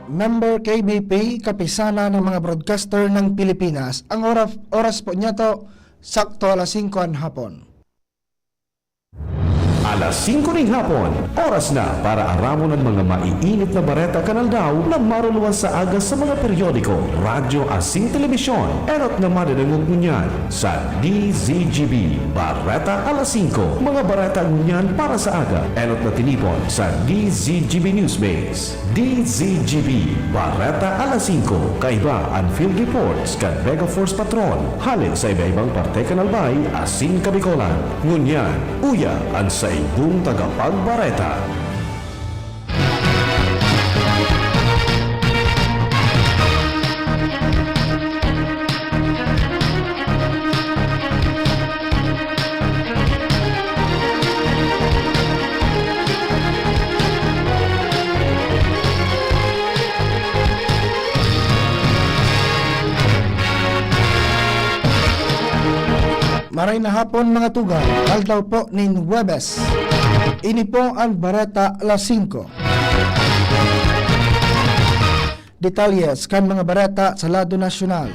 Member KBP, kapisana ng mga broadcaster ng Pilipinas. Ang oras po niya to, sakto alas 5 ang hapon. Alas 5 ng hapon, oras na para aramon ang mga maiinit na bareta kanaldaw na maruluan sa aga sa mga periodiko, radyo asing telebisyon, erot na madadangog ngunyan sa DZGB. Bareta alas 5, mga bareta ngunyan para sa aga, erot na tinipon sa DZGB Newsbase. DZGB, Bareta alas 5, kaiba ang field reports kan Vega Force Patrol, halin sa iba-ibang parte kanalbay, asing kabikolan. Ngunyan, uya ang sa ibong tagapagbareta. Maray na hapon mga tugang, aldaw po nin Webes. Ini po ang Bareta alas 5. Detalyes kan mga bareta sa lado nasyonal.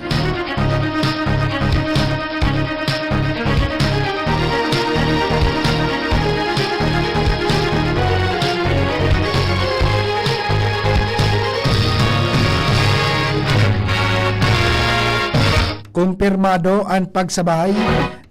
Kumpirmado ang pagsabay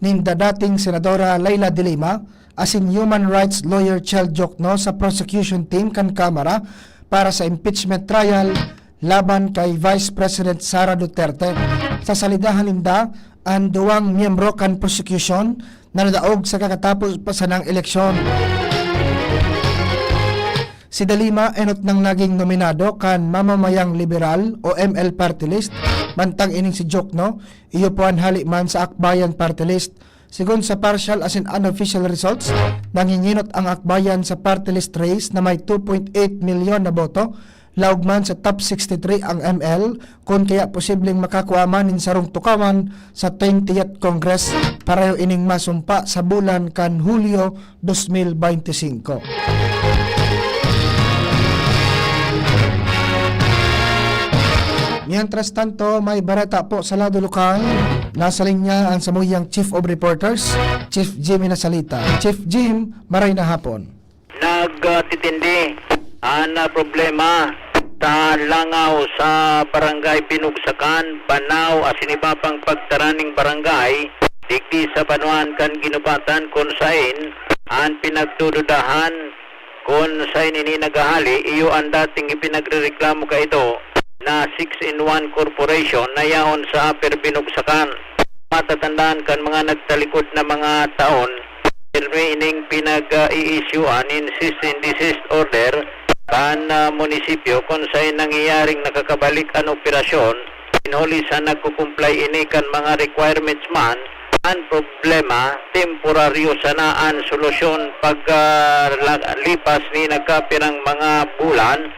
ng dating Senadora Leila de Lima as in human rights lawyer Chel Jokno sa prosecution team kan Kamara para sa impeachment trial laban kay Vice President Sara Duterte. Sa salidahan ninda ang duwang miyembro kan prosecution na nadaog sa kakatapos pa sa ng eleksyon. Si De Lima enot nang naging nominado kan Mamamayang Liberal o ML Party List, bantang ining si Jokno, iyo po ang haliman sa Akbayan Party List. Sigon sa partial as in unofficial results, nanginginot ang Akbayan sa Party List race na may 2.8 milyon na boto, laugman sa top 63 ang ML, kung kaya posibleng makakuha manin sarong tukawan sa 20th Congress, pareho ining masumpa sa bulan kan Hulyo 2025. Mientras tanto, may bareta po sa lado lokal. Nasa linya ang samuyang Chief of Reporters, Chief Jimmy Nasalita. Chief Jim, maray na hapon. Nagtitindi ang problema sa langaw sa barangay Binugsakan, Banaw, asinibapang pagtaraning barangay, digdi sa Banuan kan Ginubatan kung sain ang pinagdududahan kung sain ini nagahali, iyo ang dating ipinagrereklamo ka ito na 6-in-1 corporation na yaon sa Upper Binugsakan. Matatandaan kan mga nagtalikod na mga taon, ining pinag-i-issuean in cease and desist order kan munisipyo kung sa'y nangyayaring nakakabalik ang operasyon, inhuli sa nagkukumplay ini kan mga requirements man, ang problema, temporaryo sana ang solusyon paglipas ni nagkapirang mga bulan,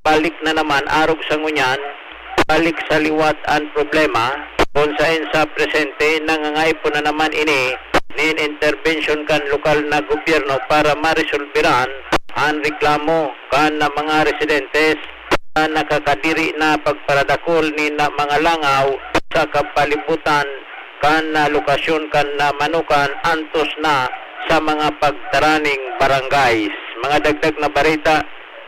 balik na naman arog sa ngunyan, balik sa liwat ang problema, kung saan sa presente nangangay po na naman ini nin intervention kan lokal na gobyerno para maresolveran ang reklamo kan na mga residentes na nakakadiri na pagparadakol ni na mga langaw sa kapalibutan kan na lokasyon kan na manukan antos na sa mga pagtaraning barangays. Mga dagdag na barita,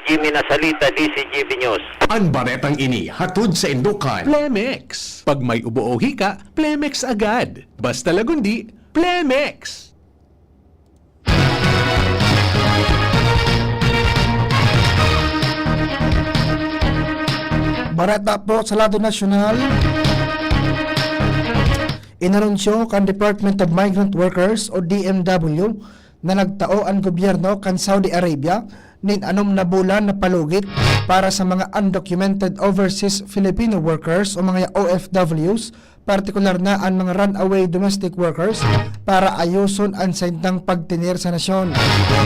Jimmy Nasalita, DCGB News. Ang baretang ini hatod sa Indukan. Plemex. Pag may ubo o hika, Plemex agad. Basta lagundi, Plemex. Bareta po sa lado nasyonal. Inanunsyo kan Department of Migrant Workers o DMW na nagtao ang gobyerno kan Saudi Arabia nin 6 na bulan na palugit para sa mga undocumented overseas Filipino workers o mga OFWs, partikular na ang mga runaway domestic workers para ayuson ang saintang pagtinir sa nasyon.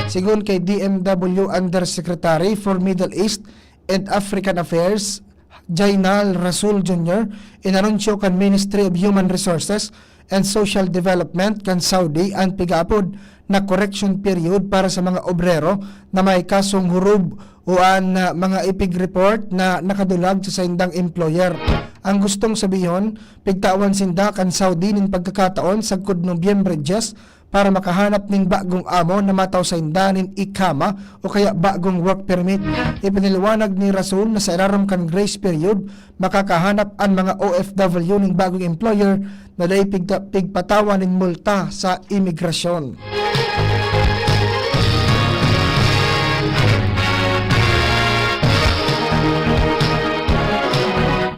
Sigun kay DMW Undersecretary for Middle East and African Affairs, Jainal Rasul Jr., inanunsyo kan Ministry of Human Resources and Social Development kan Saudi ang pigapod na correction period para sa mga obrero na may kasong hurub uan mga ipig report na nakadulag sa sindang employer. Ang gustong sabihin, pigtawan sinda kan Saudi nin pagkakataon sagkod Nobyembre 10 para makahanap ning bagong amo na mataw sa indanin ikama o kaya bagong work permit. Ipiniliwanag ni Rasul na sa ilalim kan grace period makakahanap ang mga OFW ning bagong employer na dahil pigpatawan ning multa sa imigrasyon.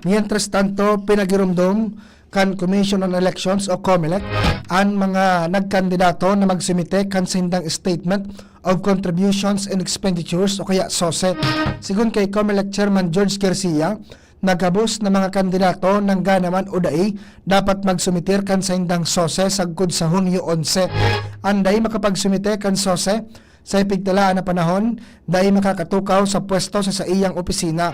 Mientras tanto, pinagirumdum kan Commission on Elections o COMELEC ang mga nagkandidato na magsumite kan sindang Statement of Contributions and Expenditures o kaya SOSE. Sigun kay COMELEC Chairman George Garcia, nagabos na mga kandidato ng ganaman o dai dapat magsumitir kan sindang SOSE sagkod sa Hunyo 11. Anday makapagsumite kan SOSE sa ipigtalaan na panahon dahil makakatukaw sa pwesto sa iyang opisina.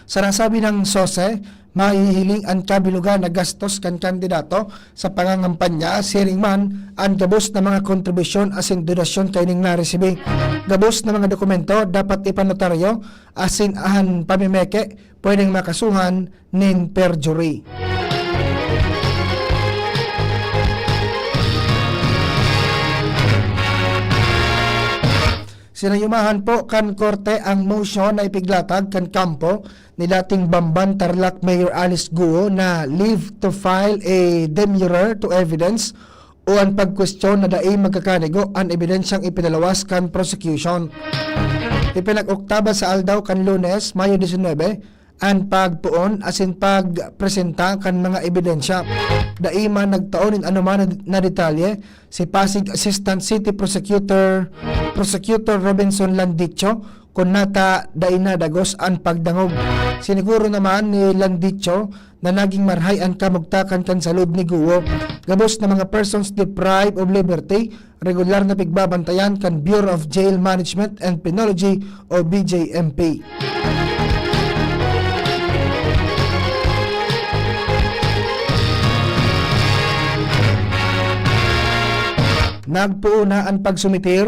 Sa nasabi ng SOSE, mahihiling ang kabilugan na gastos kan kandidato sa pangangampanya, siring man ang gabos na mga kontribusyon asin donasyon kay ning naresibi. Gabos na mga dokumento dapat ipanotaryo asin ahan pamimeke pwedeng makasuhan nin perjury. Sinayumahan po kan korte ang motion na ipiglatag kan kampo ni dating Bamban Tarlac Mayor Alice Guo na leave to file a demurrer to evidence o ang pagkwestiyon na dai magkakanigo ang ebidensyang ipinalawas kan prosecution. Ipinag-oktaba sa aldaw kan Lunes, Mayo 19, ang pagpuon asin pagpresenta kan mga ebidensya. Daima nagtaon in anuman na detalye si Pasig Assistant City Prosecutor Robinson Landicho kung nata daina dagos ang pagdangog. Siniguro naman ni Landicho na naging marhay ang kamugtakan kan salud ni Guo. Gabos na mga persons deprived of liberty, regular na pigbabantayan kan Bureau of Jail Management and Penology o BJMP. Nagpuuna ang pagsumitir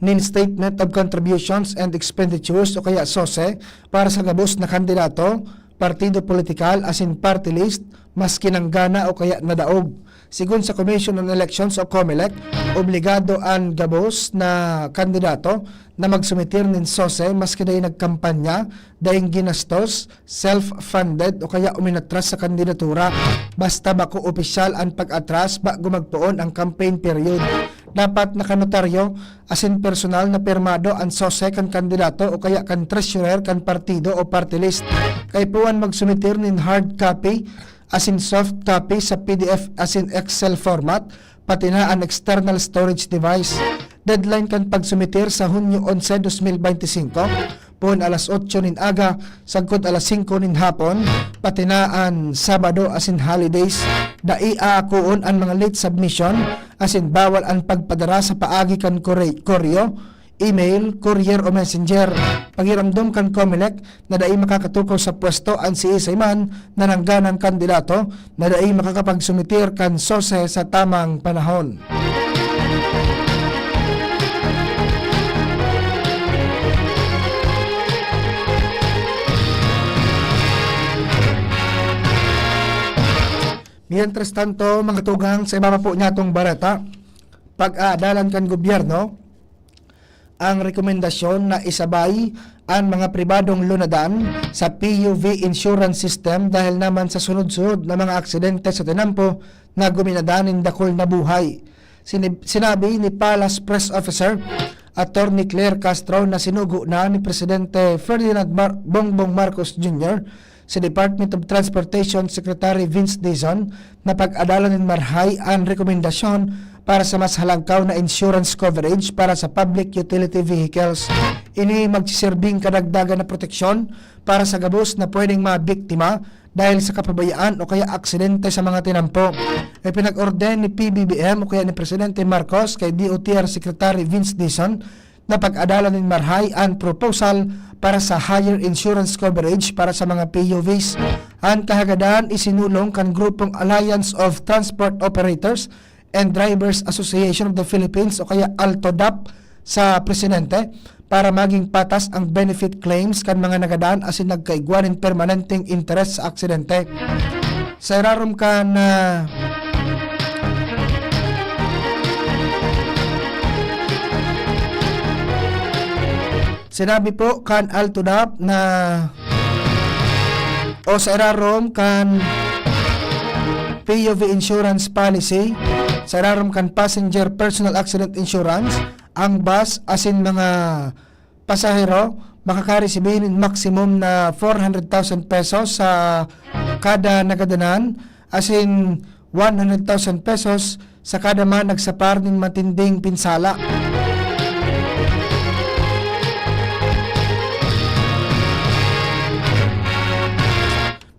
nin Statement of Contributions and Expenditures o kaya SOSE para sa gabos na kandidato, partido politikal asin party list, maski ng gana o kaya nadaog. Sigun sa Commission on Elections o COMELEC, obligado ang gabos na kandidato na magsumitir nin SOSE maski dahi nagkampanya, dahing ginastos, self-funded o kaya uminatras sa kandidatura. Basta bako opisyal ang pag-atras bago magpuon ang campaign period. Dapat nakanotaryo asin personal na pirmado ang SOSE kan kandidato o kaya kan treasurer kan partido o party list. Kay puwan magsumitir nin hard copy asin soft copy sa PDF asin Excel format, pati na ang external storage device. Deadline kan pagsumitir sa Hunyo 11, 2025, pun alas 8 nin aga, sagkod alas 5 nin hapon, pati na ang Sabado asin holidays. Dai-aakuon ang mga late submission, asin bawal ang pagpadara sa paagi kan koryo, email, courier o messenger. Pagiramdom kan COMELEC na dai makakatukaw sa pwesto ang si Isayman na nangganang kandidato na dai makakapagsumitir kan SOSE sa tamang panahon. Mientras tanto, mga tugang sa ibaba po niya itong barata, pag-aadalan kan gobyerno, ang rekomendasyon na isabay ang mga pribadong lunadan sa PUV insurance system dahil naman sa sunod-sunod na mga aksidente sa tinampo na guminadanin dakol na buhay. Sinabi ni Palace Press Officer Attorney Claire Castro na sinugo na ni Presidente Ferdinand Bongbong Marcos Jr. sa Department of Transportation Secretary Vince Dizon na pag-adalan ng marhay ang rekomendasyon para sa mas halangkaw na insurance coverage para sa public utility vehicles. Ini magsiserving kadagdagan na proteksyon para sa gabos na pwedeng mabiktima dahil sa kapabayaan o kaya aksidente sa mga tinampo. Ay pinag-orden ni PBBM o kaya ni Presidente Marcos kay DOTR Secretary Vince Dizon na pag-adalan ng marhay ang proposal para sa higher insurance coverage para sa mga PUVs. Ang kahagadan isinulong kan grupong Alliance of Transport Operators and Drivers Association of the Philippines o kaya ALTODAP sa presidente para maging patas ang benefit claims kan mga nagadaan asin nagkaigwanin permanenteng interest sa aksidente. Sa irarom kan sinabi po kan Altudap na o sa irarom kan POV insurance policy, sa irarom kan passenger personal accident insurance, ang bus asin mga pasahero makakareceive in maximum na 400,000 pesos sa kada nagadanan asin 100,000 pesos sa kada man nagsapar ning matinding pinsala.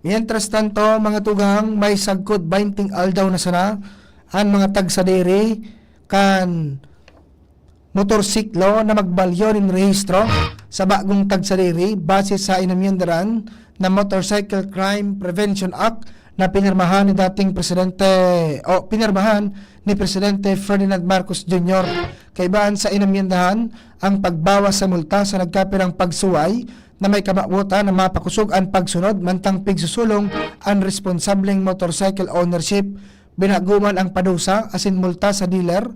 Mientras tanto, mga tugang may sagkod 20 aldaw na sana ang mga tagsadiri kan motorsiklo na magbalyo ning rehistro sa bagong tagsadiri base sa inamyendaran na Motorcycle Crime Prevention Act na pinirmahan ni dating ni Presidente Ferdinand Marcos Jr. Kaibaan sa inamyendahan ang pagbawas sa multa sa nagkapirang pagsuway na may kamabuta na mapakusog ang pagsunod mantang pigsusulong ang responsableng motorcycle ownership, binaguman ang padusa asin multa sa dealer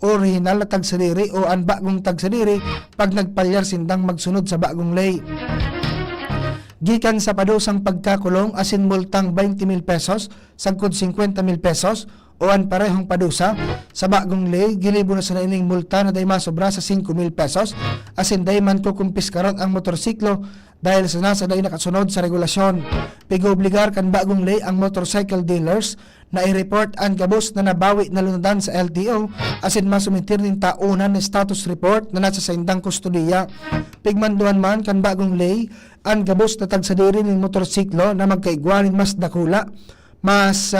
original na tagsadiri o ang bagong tagsadiri pag nagpalyar sindang magsunod sa bagong lay. Gikan sa padusang pagkakulong asin multang 20,000 pesos sagkod 50,000 pesos o ang parehong padusa sa bagong lay, gilibo na sa naining multa na day masobra sa 5,000 pesos asin day man kukumpiskaron ang motorsiklo dahil sa nasa day nakasunod sa regulasyon. Pigobligar kan bagong lay ang motorcycle dealers na i-report ang gabos na nabawi na lunadan sa LTO asin masumitir ning taunan na status report na nasa sa indang kustudiya. Pigmanduan man kan bagong lay ang gabos na tagsadiri ng motorsiklo na magkaigwanin mas dakula, mas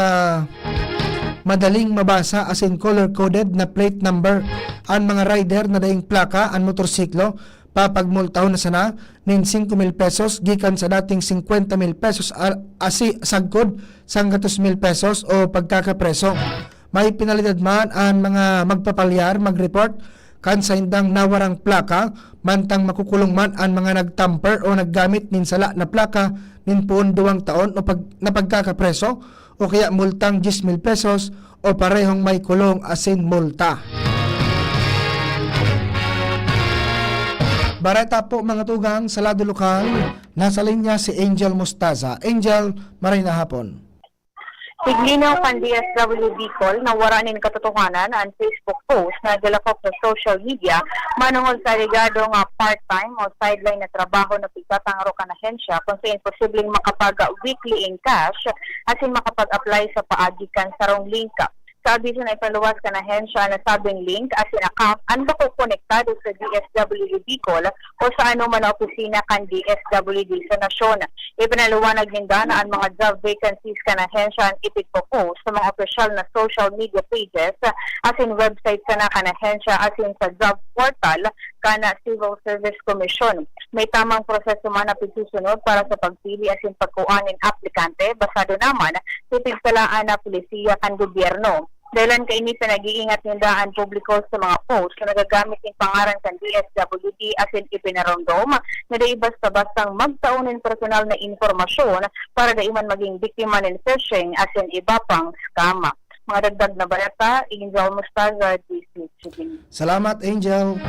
madaling mabasa asin color-coded na plate number. Ang mga rider na daing plaka ang motorsiklo papagmultaw na sana nin 5,000 pesos gikan sa dating 50,000 pesos asi sagkod 100,000 pesos o pagkakapreso. May pinalidad man ang mga magpapalyar mag-report kan sa indang nawarang plaka mantang makukulong man ang mga nagtamper o naggamit nin sala na plaka nin puon 2 taon o na pagkakapreso o kaya multang 10,000 pesos o parehong may kulong asin multa. Bareta po mga tugang sa lado lokal, nasa linya si Angel Mostaza. Angel, maray na hapon. Tiglinaw kan DSWD Bicol na wara nin katotohanan ang Facebook post na galakop sa social media manungol sa regado nga part-time o sideline na trabaho na pigtatangaro kan ahensya kung sa imposibleng makapag weekly in cash asin makapag-apply sa paagi kan sarong link. Sa abiso na ipaluwas ka na ahensya na sabing link asin account ando ko konektado sa DSWD Bicol o sa ano man na opisina kan DSWD sa nasyon. Ipinaluwanag ninda na ang mga job vacancies ka na ahensya ang ipigpo-post sa mga opisyal na social media pages asin website sa na kan ahensya asin sa job portal kana Civil Service Commission. May tamang proseso man na pagsusunod para sa pagpili asin pagkuanin aplikante basado naman sa pigtalaan na polisiya kan gobyerno. Dahilan kay ini sa nag-iingat nindaan publiko sa mga post na nagagamit ng pangaran sa DSWD asin ipinarondom na dahil basta-bastang magtaunin personal na informasyon para dahil man maging biktima ng phishing asin iba pang skama. Mga dagdag na balita, Angel Mostaza, DC. Salamat, Angel.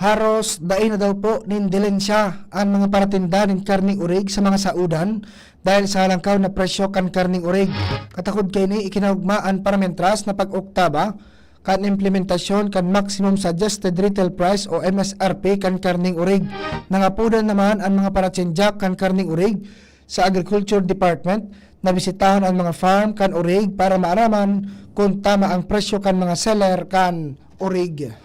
Haros dain na daw po nindilensya ang mga paratinda ng karning urig sa mga saudan dahil sa halangkaw na presyo kan karning urig. Katakod kay ni ikinaugmaan para mentras na pag-oktaba kan implementasyon kan maximum suggested retail price o MSRP kan karning urig. Nangapudan naman ang mga paratsinjak kan karning urig sa Agriculture Department na bisitahan ang mga farm kan urig para maaraman kung tama ang presyo kan mga seller kan urig.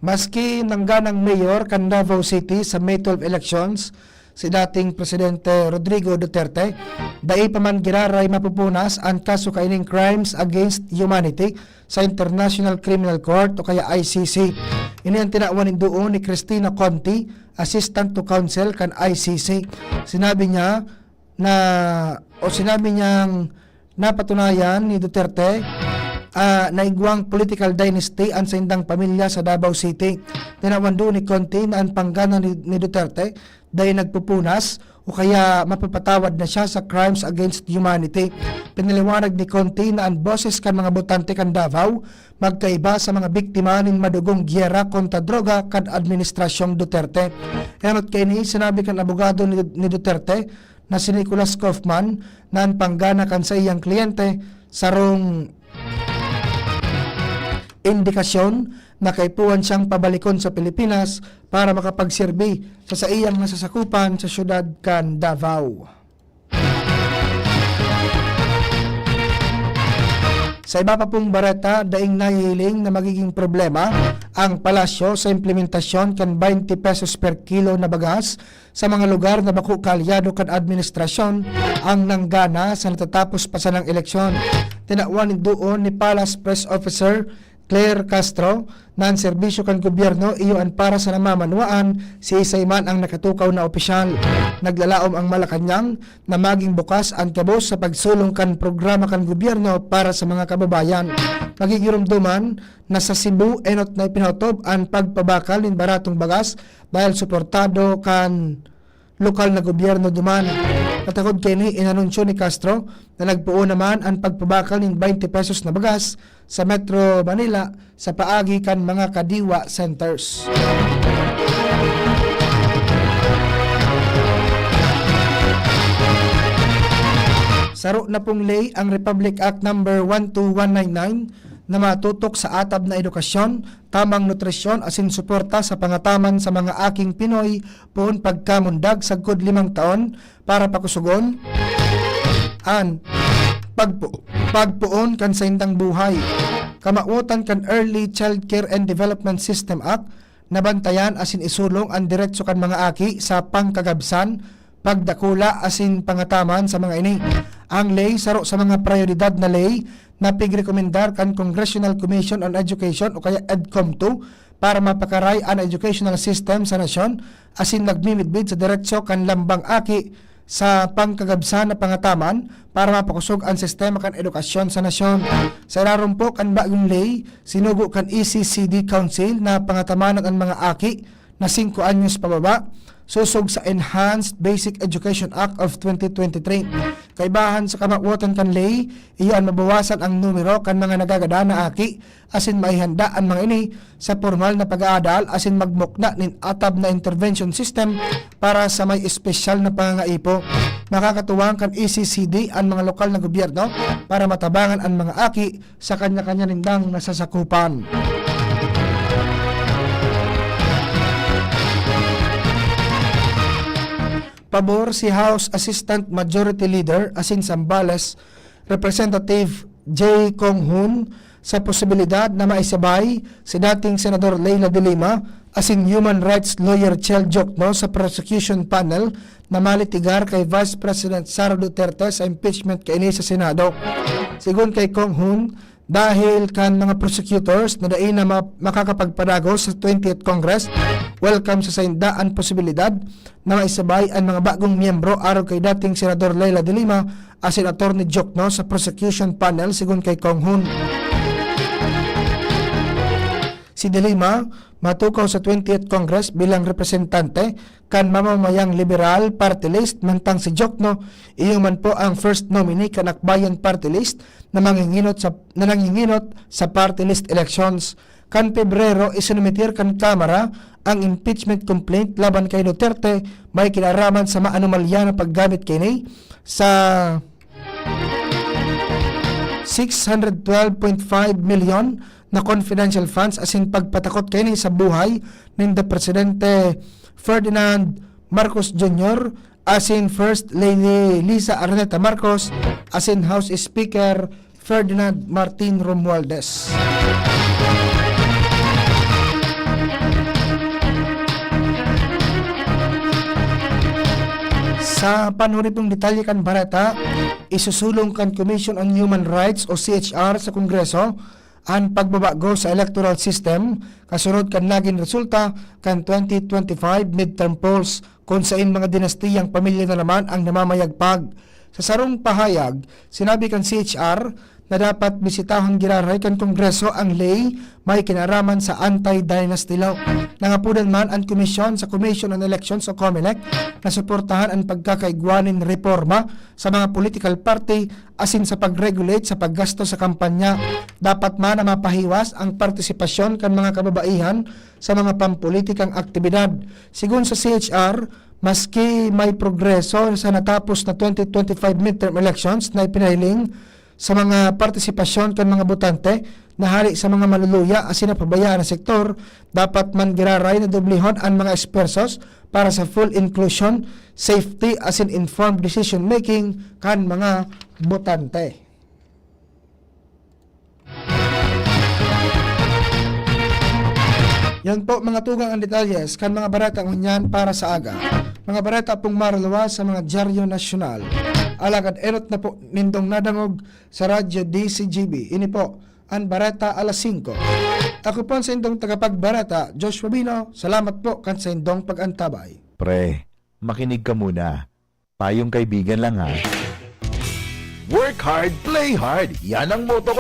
Maski nangganang mayor kan Davao City sa May 12 elections, si dating Presidente Rodrigo Duterte, Dai pa man giraray mapupunas ang kaso kaining crimes against humanity sa International Criminal Court o kaya ICC. Ini ang tinawanin doon ni Cristina Conti, Assistant to Counsel kan ICC. Sinabi niyang napatunayan ni Duterte naigwang political dynasty ang sindang pamilya sa Davao City. Tinawan doon ni Conti na ang panggana ni Duterte dahil nagpupunas o kaya mapapatawad na siya sa crimes against humanity. Pinaliwanag ni Conti na ang boses kan mga botante kan Davao magkaiba sa mga biktima ng madugong giyera kontra droga kan administrasyong Duterte. Henot kay ni sinabi kan abogado ni Duterte na si Nicholas Kaufman na ang panggana kan sa iyang kliyente sarong indikasyon na kaipuan siyang pabalikon sa Pilipinas para makapagserbi sa iyang nasasakupan sa syudad kan Davao. Sa iba pa pong bareta, daing nahihiling na magiging problema ang palasyo sa implementasyon kan 20 pesos per kilo na bagas sa mga lugar na bako kaalyado kan administrasyon ang nanggana sa natatapos pa sa ng eleksyon. Tinawanin doon ni Palace Press Officer Claire Castro na ang serbisyo kan gobyerno iyon para sa namamanuaan si Isayman ang nakatukaw na opisyal. Naglalaom ang Malacanang na maging bukas ang kabos sa pagsulong kan programa kan gobyerno para sa mga kababayan. Magigirumduman na sa Cebu enot na ipinotob ang pagpabakal ng baratong bagas dahil suportado kan lokal na gobyerno duman. Katakod kini inanunsyo ni Castro na nagpuo naman ang pagpabakal ng 20 pesos na bagas sa Metro Manila sa paagi kan mga kadiwa centers. Saro na pong lay ang Republic Act No. 12199 na matutok sa atab na edukasyon, tamang nutrisyon asin suporta sa pangataman sa mga aking Pinoy poon pagkamundag sagkod 5 taon para pakusugon an pagpuon kan sa indang buhay. Kamautan kan Early Child Care and Development System Act na bantayan asin isulong ang diretso kan mga aki sa pangkagabsan, pagdakula asin pangataman sa mga ini. Ang lay saro sa mga prioridad na lay na pigrekomendar kan Congressional Commission on Education o kaya EDCOM2 para mapakaray ang educational system sa nasyon asin nagmimidbid sa diretso kan lambang aki sa pangkagabsan na pangataman para mapakusog ang sistema kan edukasyon sa nasyon. Sa irarumpok ang bagong lay, sinugo kan ECCD Council na pangatamanat ang mga aki na 5 anyos pababa, susog sa Enhanced Basic Education Act of 2023. Kaibahan sa kamawatan kan lay, iyan mabawasan ang numero kan mga nagagada na aki asin maihanda ang mga ini sa formal na pag-aadal asin magmukna nin atab na intervention system para sa may espesyal na pangangaipo. Makakatuwang kan ECCD ang mga lokal na gobyerno para matabangan ang mga aki sa kanya-kanya nindang nasasakupan. Pabor si House Assistant Majority Leader asin Zambales Representative J. Kong Hoon sa posibilidad na maisabay si dating Senador Leila de Lima asin Human Rights Lawyer Chel Jokno sa prosecution panel na malitigar kay Vice President Sara Duterte sa impeachment kaini sa Senado. Sigon kay Kong Hoon, dahil kan mga prosecutors na dain na makakapagpadago sa 20th Congress, welcome sa saindaan posibilidad na maisabay ang mga bagong miyembro araw kay dating Senador Leila de Lima asin Attorney Jokno sa prosecution panel sigon kay Kong Hoon. Si de Lima matukaw sa 20th Congress bilang representante kan mamamayang liberal party list mantang si Jokno iyong man po ang first nominee kan Akbayan party list na nanginginot sa party list elections. Kan Pebrero isinumitir kan Kamara ang impeachment complaint laban kay Duterte may kinaraman sa maanomalya na paggamit kini sa 612.5 million na confidential funds asin pagpatakot kini sa buhay ng the Presidente Ferdinand Marcos Jr. asin First Lady Lisa Araneta Marcos asin House Speaker Ferdinand Martin Romualdez. Sa panuripong detalye kan barata, isusulong kan Commission on Human Rights o CHR sa Kongreso ang pagbabago sa electoral system kasunod kan naging resulta kan 2025 midterm polls kung saan mga dinastiyang pamilya na naman ang namamayagpag. Sa sarong pahayag, sinabi kan CHR na dapat bisitahon giraray kan Kongreso ang lay may kinaraman sa anti-dynasty law. Nangapunan man ang komisyon sa Commission on Elections o COMELEC na suportahan ang pagkakaigwanin reforma sa mga political party asin sa pag-regulate sa paggasto sa kampanya. Dapat man na mapahiwas ang partisipasyon kan mga kababaihan sa mga pampolitikang aktibidad. Sigun sa CHR, maski may progreso sa natapos na 2025 midterm elections na ipinahiling sa mga partisipasyon kan mga botante na hari sa mga maluluya asin na pabayaan na sektor, dapat man giraray na dublihon ang mga espersos para sa full inclusion, safety asin informed decision making kan mga botante. Yan po mga tugang ang detalyes kan mga baratang hunyan para sa aga. Mga barata pong maralawa sa mga dyaryo nasyonal. Alagad erot na po nindong nadangog sa radyo DCGB. Ini po ang barata alas 5. Ako po sa indong tagapagbarata, Joshua Bino. Salamat po kan sa indong pag-antabay. Pre, makinig ka muna. Payong kaibigan lang ha. Work hard, play hard. Yan ang motto ko.